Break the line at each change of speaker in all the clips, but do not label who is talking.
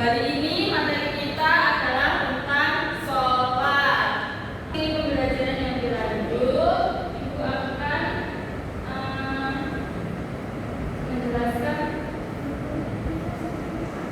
Hari ini materi kita adalah tentang sholat. Ini pembelajaran yang berlanjut. Ibu akan menjelaskan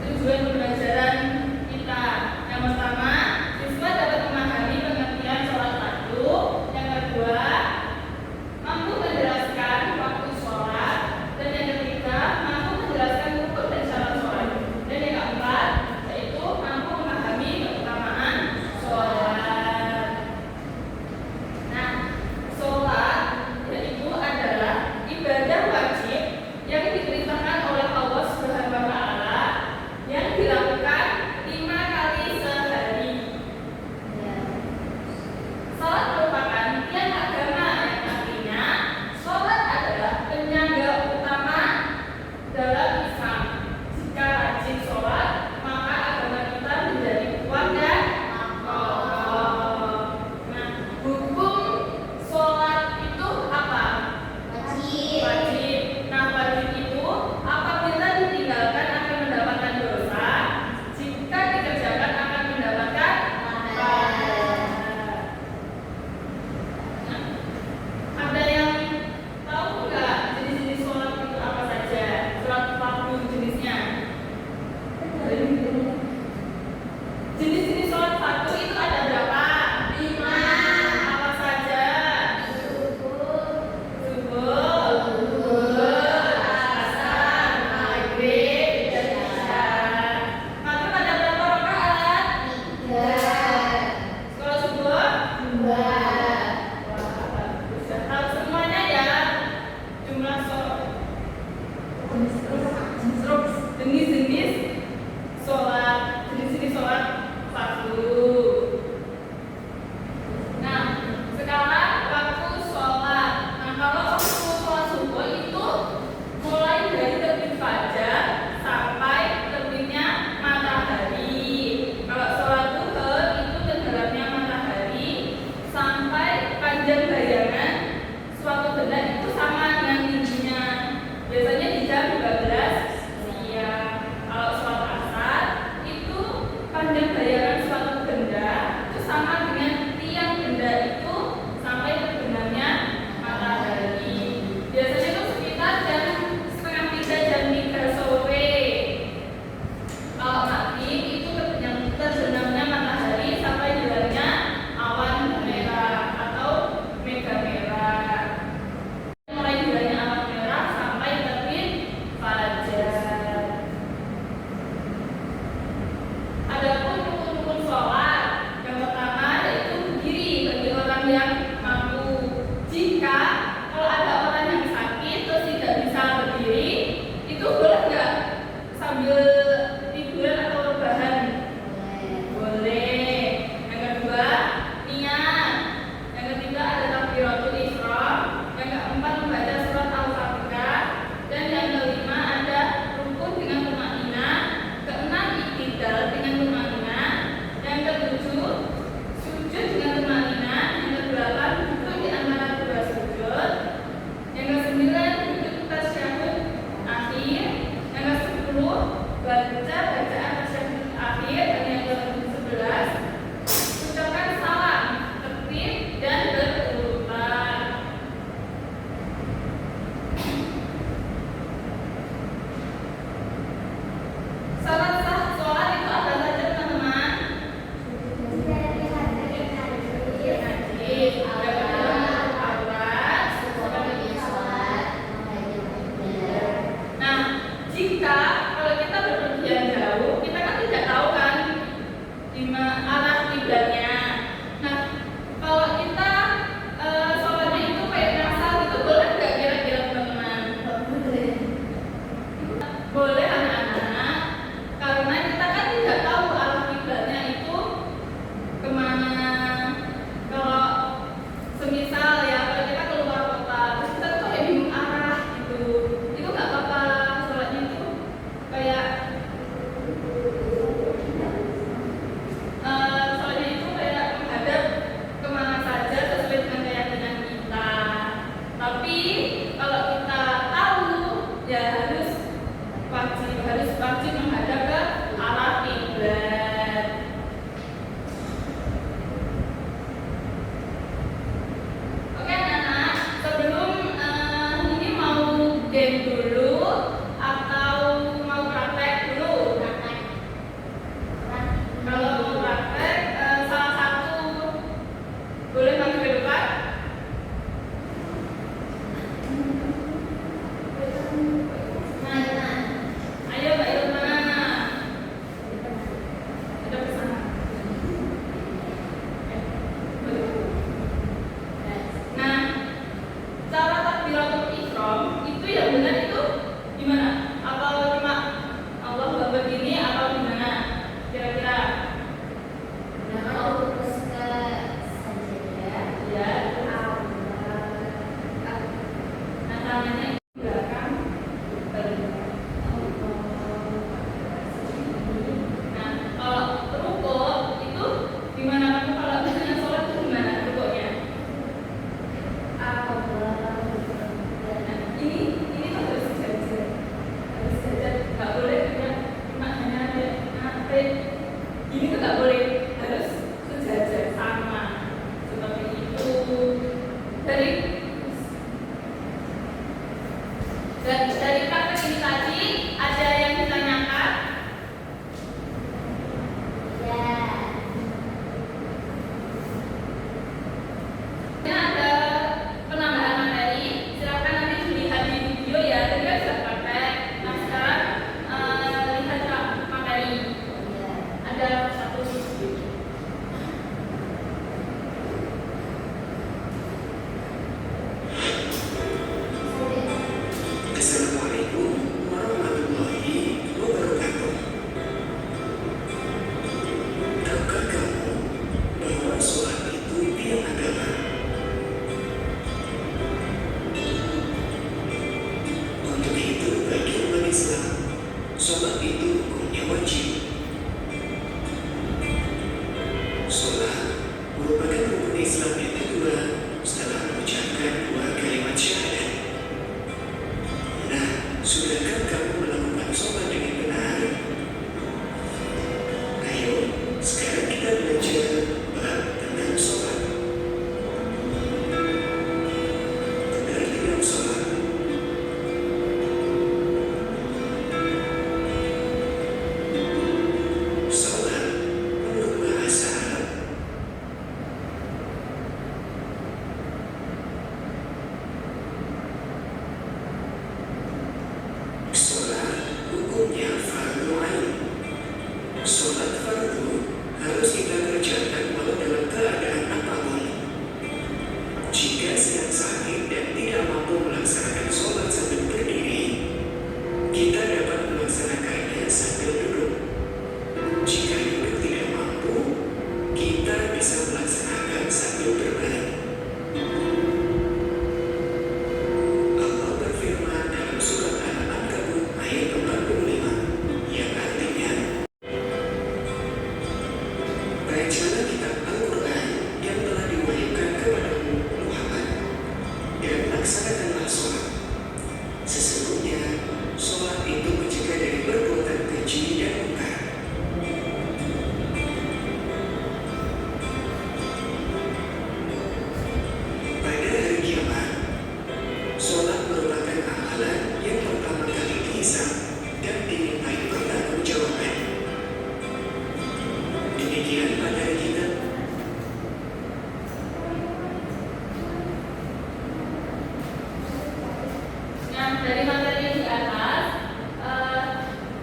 tujuan pembelajaran kita. Yang pertama, siswa dapat memahami pengertian sholat fardu. Yang kedua, mampu menjelaskan waktu sholat. Dan yang ketiga, mampu menjelaskan rukun dan syarat sholat. Dan yang keempat, yaitu mampu memahami keutamaan sholat. Nah, sholat yaitu adalah ibadah wajib yang diperintahkan oleh Allah Subhanahu wa Ta'ala yang dilakukan Ini tuh nggak boleh, harus sejajar sama seperti itu. Dari praktek ini tadi ada yang ditanyakan? Ya. Ini ada penambahan materi. Silakan nanti dilihat di video ya. Tadi kan sudah praktek. Nah sekarang lihat materi. Ada satu sisi.
Assalamualaikum warahmatullahi wabarakatuh. Tahukah kamu bahwa sholat itu tiang agama? Untuk itu bagi umat Islam, sholat itu hukumnya wajib. Sholat merupakan rukun Islam yang kedua setelah mengucapkan dua kalimat syahadat. Nah, sudahkah kamu melakukan sholat dengan benar? Ayo, sekarang kita belajar bab tentang sholat. Benar tidak sholat? Sholat menurut bahasa Arab sholat hukumnya fardu ain. Sholat fardu harus kita kerjakan walau dalam keadaan apapun. Jika sedang sakit dan tidak mampu melaksanakan sholat sambil berdiri, kita dapat melaksanakannya sambil duduk. Jika duduk tidak mampu, kita bisa melaksanakan sambil berbaring. Allah berfirman dalam surat Al-Ankabut ayat 45 yang artinya, bacalah kitab Al-Quran yang telah diwahyukan kepadamu Muhammad dan laksanakanlah sholat. Sesungguhnya sholat itu mencegah dari perbuatan keji dan mungkar. Pada hari kiamat, sholat merupakan amalan yang pertama kali dihisab dan dimintai pertanggungjawaban. Demikian materi kita.
Yang dari materi yang di atas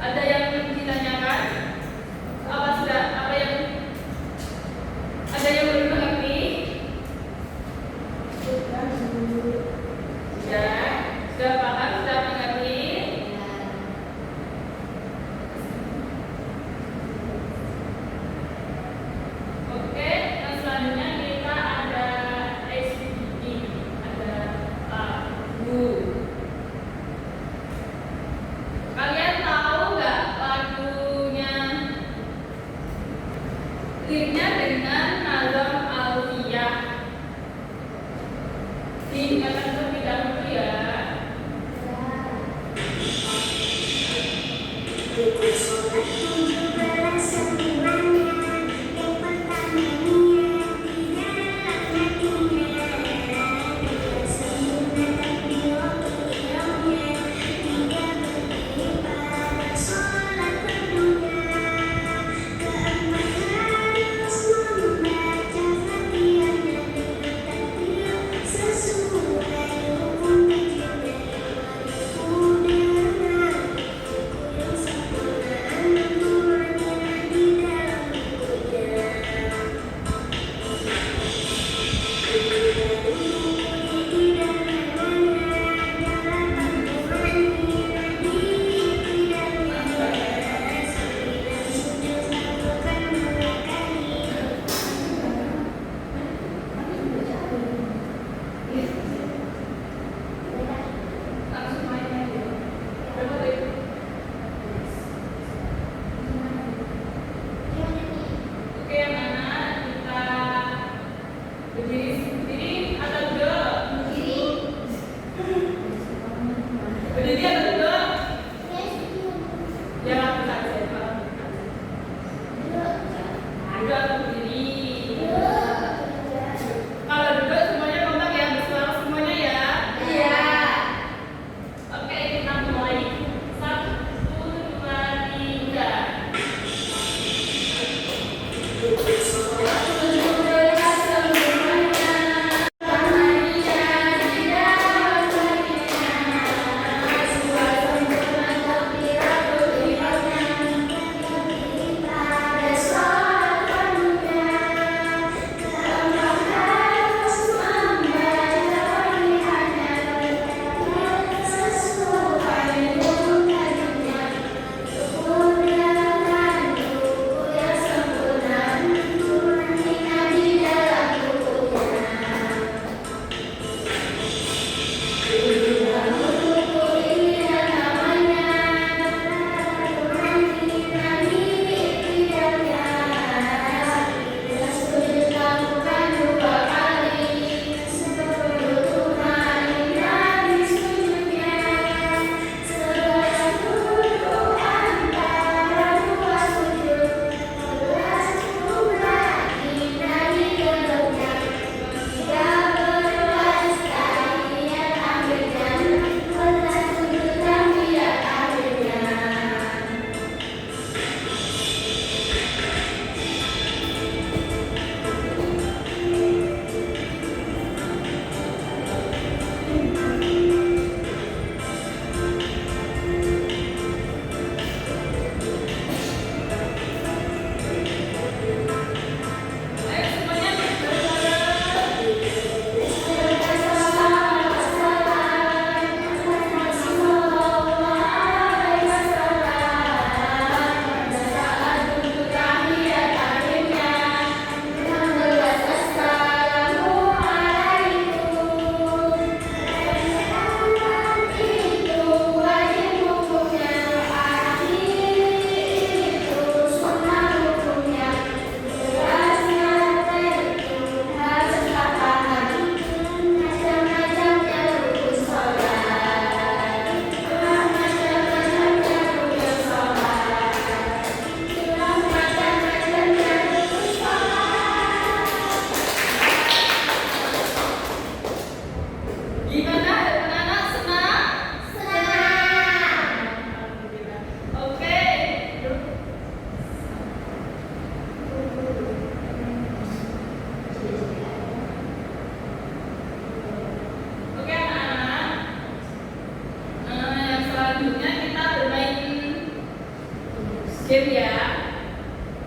ada yang ditanyakan? Ada yang belum mengerti? Sudah paham, sudah mengerti? Oke, yang selanjutnya kita ada activity, ada lagu. Kalian tahu nggak lagunya? Liriknya dengan nazam alfiyah. Diingatkan terlebih dahulu ya.
Sholat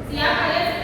Siap kalian